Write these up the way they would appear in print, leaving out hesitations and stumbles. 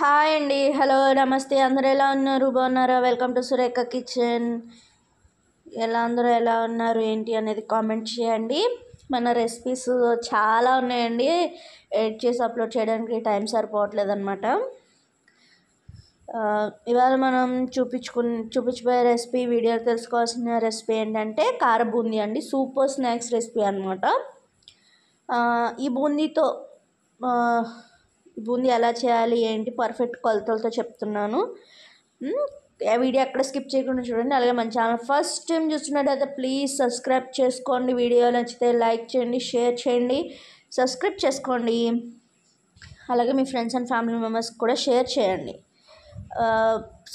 Hi అండి. Hello, నమస్తే. అందరూ ఎలా ఉన్నారు? బాగున్నారా? Welcome to Surekha kitchen. అందరూ ఎలా ఉన్నారు ఏంటి అనేది కామెంట్ చేయండి. మన రెసిపీస్ చాలా ఉన్నాయండి. ఎడిట్ చేసి అప్లోడ్ చేయడానికి టైం సరిపోవట్లేదు అనమాట. ఇవాళ మనం చూపించబోయే రెసిపీ, వీడియో తెలుసుకోవాల్సిన రెసిపీ ఏంటంటే కార బూందీ అండి. సూపర్ స్నాక్స్ రెసిపీ అనమాట. ఈ బూందీతో బూందీ ఎలా చేయాలి ఏంటి పర్ఫెక్ట్ కొలతలతో చెప్తున్నాను. వీడియో ఎక్కడ స్కిప్ చేయకుండా చూడండి. అలాగే మన ఛానల్ ఫస్ట్ టైం చూస్తున్నట్టయితే ప్లీజ్ సబ్స్క్రైబ్ చేసుకోండి. వీడియో నచ్చితే లైక్ చేయండి, షేర్ చేయండి, సబ్స్క్రైబ్ చేసుకోండి. అలాగే మీ ఫ్రెండ్స్ అండ్ ఫ్యామిలీ మెంబర్స్కి కూడా షేర్ చేయండి.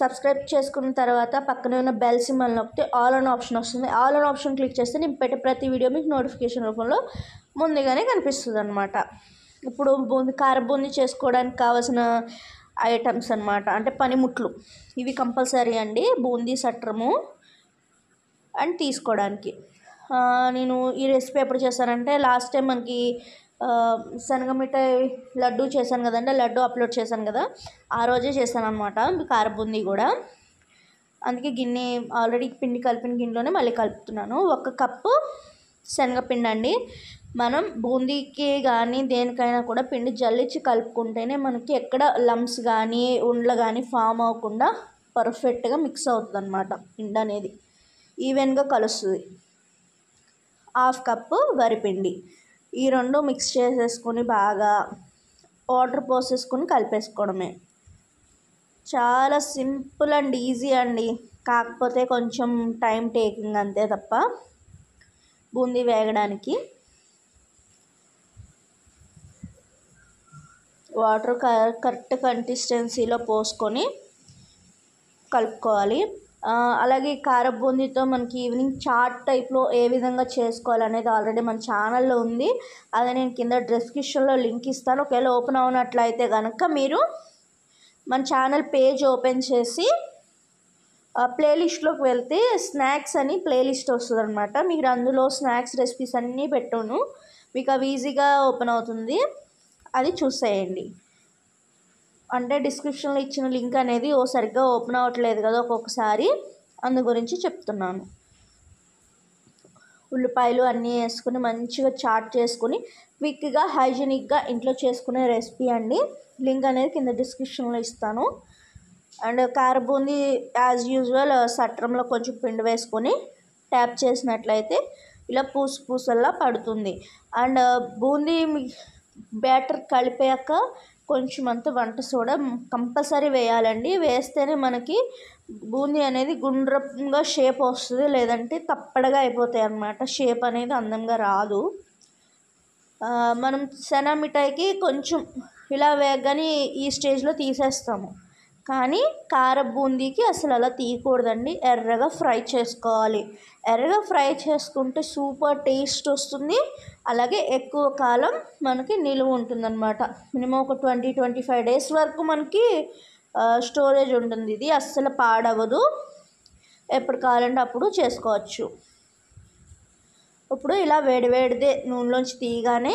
సబ్స్క్రైబ్ చేసుకున్న తర్వాత పక్కనే ఉన్న బెల్ సింబల్ నొక్కితే ఆల్ అన్ ఆప్షన్ వస్తుంది. ఆల్ అన్ ఆప్షన్ క్లిక్ చేస్తే నేను పెట్టే ప్రతి వీడియో మీకు నోటిఫికేషన్ రూపంలో ముందుగానే కనిపిస్తుంది అనమాట. ఇప్పుడు కార బూందీ చేసుకోవడానికి కావాల్సిన ఐటమ్స్ అనమాట, అంటే పనిముట్లు ఇవి కంపల్సరీ అండి. బూందీ సట్రము అండ్ తీసుకోవడానికి. నేను ఈ రెసిపీ ఎప్పుడు చేశానంటే లాస్ట్ టైం మనకి శనగ మిఠాయి లడ్డు చేశాను కదండి, లడ్డు అప్లోడ్ చేశాను కదా, ఆ రోజే చేశాను అనమాట కార బూందీ కూడా. అందుకే గిన్నె ఆల్రెడీ పిండి కలిపిన గిన్నెలోనే మళ్ళీ కలుపుతున్నాను. 1 కప్పు శనగపిండి అండి. మనం బూందీకి కానీ దేనికైనా కూడా పిండి జల్లించి కలుపుకుంటేనే మనకి ఎక్కడ లమ్స్ కానీ ఉండలు కానీ ఫామ్ అవ్వకుండా పర్ఫెక్ట్గా మిక్స్ అవుతుంది అనమాట. పిండి అనేది ఈవెన్గా కలుస్తుంది. 1/2 కప్పు వరిపిండి. ఈ 2 మిక్స్ చేసేసుకొని బాగా వాటర్ పోసేసుకొని కలిపేసుకోవడమే. చాలా సింపుల్ అండ్ ఈజీ అండి, కాకపోతే కొంచెం టైం టేకింగ్ అంతే తప్ప బూందీ వేగడానికి. వాటర్ కరెక్ట్ కన్సిస్టెన్సీలో పోసుకొని కలుపుకోవాలి. అలాగే కార బూందీతో మనకి ఈవినింగ్ చాట్ టైప్లో ఏ విధంగా చేసుకోవాలనేది ఆల్రెడీ మన ఛానల్లో ఉంది. అదే నేను కింద డిస్క్రిప్షన్లో లింక్ ఇస్తాను. ఒకవేళ ఓపెన్ అవునట్లయితే కనుక మీరు మన ఛానల్ పేజ్ ఓపెన్ చేసి ప్లేలిస్ట్లోకి వెళ్తే స్నాక్స్ అని ప్లేలిస్ట్ వస్తుంది అనమాట. మీరు అందులో స్నాక్స్ రెసిపీస్ అన్నీ పెట్టాను, మీకు అవి ఈజీగా ఓపెన్ అవుతుంది, అది చూసేయండి. అంటే డిస్క్రిప్షన్లో ఇచ్చిన లింక్ అనేది సరిగ్గా ఓపెన్ అవ్వట్లేదు కదా ఒక్కొక్కసారి, అందు గురించి చెప్తున్నాను. ఉల్లిపాయలు అన్నీ వేసుకుని మంచిగా చాట్ చేసుకుని క్విక్గా హైజీనిక్గా ఇంట్లో చేసుకునే రెసిపీ అండి. లింక్ అనేది కింద డిస్క్రిప్షన్లో ఇస్తాను. అండ్ కార బూందీ యాజ్ యూజువల్ సట్రంలో కొంచెం పిండి వేసుకొని ట్యాప్ చేసినట్లయితే ఇలా పూసల్లా పడుతుంది. అండ్ బూందీ బ్యాటర్ కలిపాక కొంచెం అంత వంట సోడా కంపల్సరీ వేయాలండి. వేస్తేనే మనకి బూందీ అనేది గుండ్రంగా షేప్ వస్తుంది, లేదంటే తప్పడగా అయిపోతాయి అన్నమాట. షేప్ అనేది అందంగా రాదు. మనం శనగ మిఠాయికి కొంచెం ఇలా వేగని ఈ స్టేజ్లో తీసేస్తాము, కానీ కార బూందీకి అసలు అలా తీయకూడదండి. ఎర్రగా ఫ్రై చేసుకోవాలి. ఎర్రగా ఫ్రై చేసుకుంటే సూపర్ టేస్ట్ వస్తుంది. అలాగే ఎక్కువ కాలం మనకి నిలువ ఉంటుందన్నమాట. మినిమం ఒక 20-25 డేస్ వరకు మనకి స్టోరేజ్ ఉంటుంది. ఇది అస్సలు పాడవదు, ఎప్పుడు కావాలంటే అప్పుడు చేసుకోవచ్చు. ఇప్పుడు ఇలా వేడిదే నూనెలోంచి తీయగానే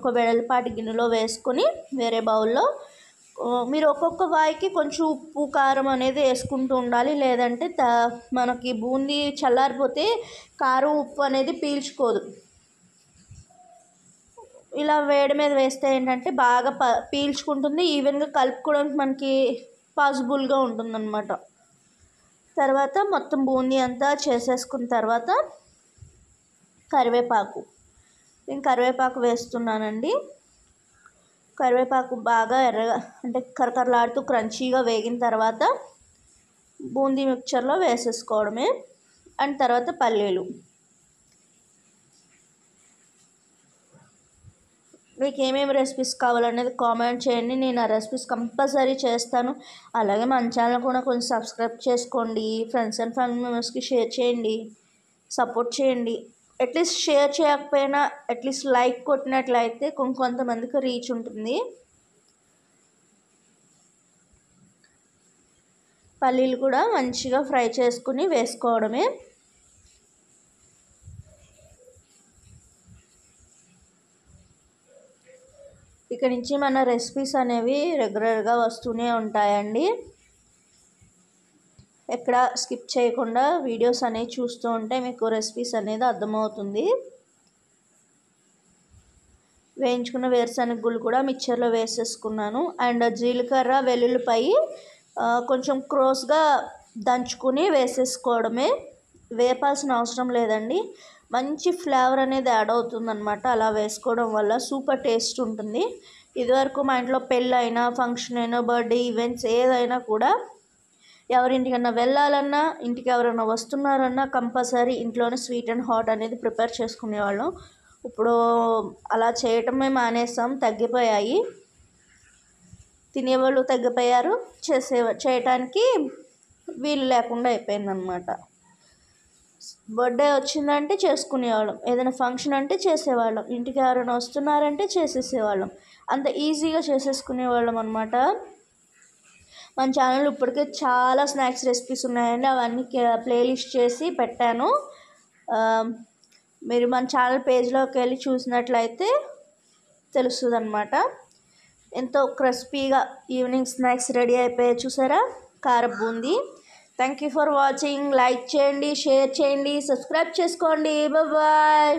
ఒక వెడల్పాటి గిన్నెలో వేసుకొని వేరే బౌల్లో మీరు ఒక్కొక్క వాయికి కొంచెం ఉప్పు కారం అనేది వేసుకుంటూ ఉండాలి, లేదంటే మనకి బూందీ చల్లారిపోతే కారం ఉప్పు అనేది పీల్చుకోదు. ఇలా వేడి మీద వేస్తే ఏంటంటే బాగా పీల్చుకుంటుంది, ఈవెన్గా కలుపుకోవడానికి మనకి పాసిబుల్గా ఉంటుందన్నమాట. తర్వాత మొత్తం బూందీ అంతా చేసేసుకున్న తర్వాత నేను కరివేపాకు వేస్తున్నానండి. కరివేపాకు బాగా ఎర్రగా అంటే కరకరలాడుతూ క్రంచీగా వేగిన తర్వాత బూందీ మిక్చర్లో వేసేసుకోవడమే. అండ్ తర్వాత పల్లీలు. మీకు ఏమేమి రెసిపీస్ కావాలనేది కామెంట్ చేయండి, నేను ఆ రెసిపీస్ కంపల్సరీ చేస్తాను. అలాగే మన ఛానల్ కూడా కొంచెం సబ్స్క్రైబ్ చేసుకోండి, ఫ్రెండ్స్ అండ్ ఫ్యామిలీ మెంబర్స్కి షేర్ చేయండి, సపోర్ట్ చేయండి. అట్లీస్ట్ షేర్ చేయకపోయినా అట్లీస్ట్ లైక్ కొట్టినట్లయితే కొంతమందికి రీచ్ ఉంటుంది. పల్లీలు కూడా మంచిగా ఫ్రై చేసుకుని వేసుకోవడమే. ఇక నుంచి మన రెసిపీస్ అనేవి రెగ్యులర్గా వస్తూనే ఉంటాయండి. ఎక్కడ స్కిప్ చేయకుండా వీడియోస్ అనేవి చూస్తూ ఉంటే మీకు రెసిపీస్ అనేది అర్థమవుతుంది. వేయించుకున్న వేరుశనగ గుళ్ళు కూడా మిక్చర్లో వేసేసుకున్నాను. అండ్ జీలకర్ర వెల్లుల్లిపాయి కొంచెం క్రోస్గా దంచుకుని వేసేసుకోవడమే, వేపాల్సిన అవసరం లేదండి. మంచి ఫ్లేవర్ అనేది యాడ్ అవుతుందన్నమాట. అలా వేసుకోవడం వల్ల సూపర్ టేస్ట్ ఉంటుంది. ఇదివరకు మా ఇంట్లో పెళ్ళైనా, ఫంక్షన్ అయినా, బర్త్డే ఈవెంట్స్ ఏదైనా కూడా ఎవరింటికన్నా వెళ్ళాలన్నా, ఇంటికి ఎవరైనా వస్తున్నారన్నా కంపల్సరీ ఇంట్లోనే స్వీట్ అండ్ హాట్ అనేది ప్రిపేర్ చేసుకునేవాళ్ళం. ఇప్పుడు అలా చేయటమే మానేసాం, తగ్గిపోయాయి. తినేవాళ్ళు తగ్గిపోయారు, చేయటానికి వీలు లేకుండా అయిపోయిందనమాట. బర్త్డే వచ్చిందంటే చేసుకునేవాళ్ళం, ఏదైనా ఫంక్షన్ అంటే చేసేవాళ్ళం, ఇంటికి ఎవరైనా వస్తున్నారంటే చేసేసేవాళ్ళం, అంత ఈజీగా చేసేసుకునేవాళ్ళం అనమాట. మన ఛానల్ ఇప్పటికే చాలా స్నాక్స్ రెసిపీస్ ఉన్నాయండి, అవన్నీ ప్లేలిస్ట్ చేసి పెట్టాను. మీరు మన ఛానల్ పేజ్లోకి వెళ్ళి చూసినట్లయితే తెలుస్తుంది అనమాట. ఎంతో క్రిస్పీగా ఈవినింగ్ స్నాక్స్ రెడీ అయిపోయాయి చూసారా, కారం boondi. Thank you for watching. Like చేయండి, షేర్ చేయండి, సబ్స్క్రైబ్ చేసుకోండి. బాయ్.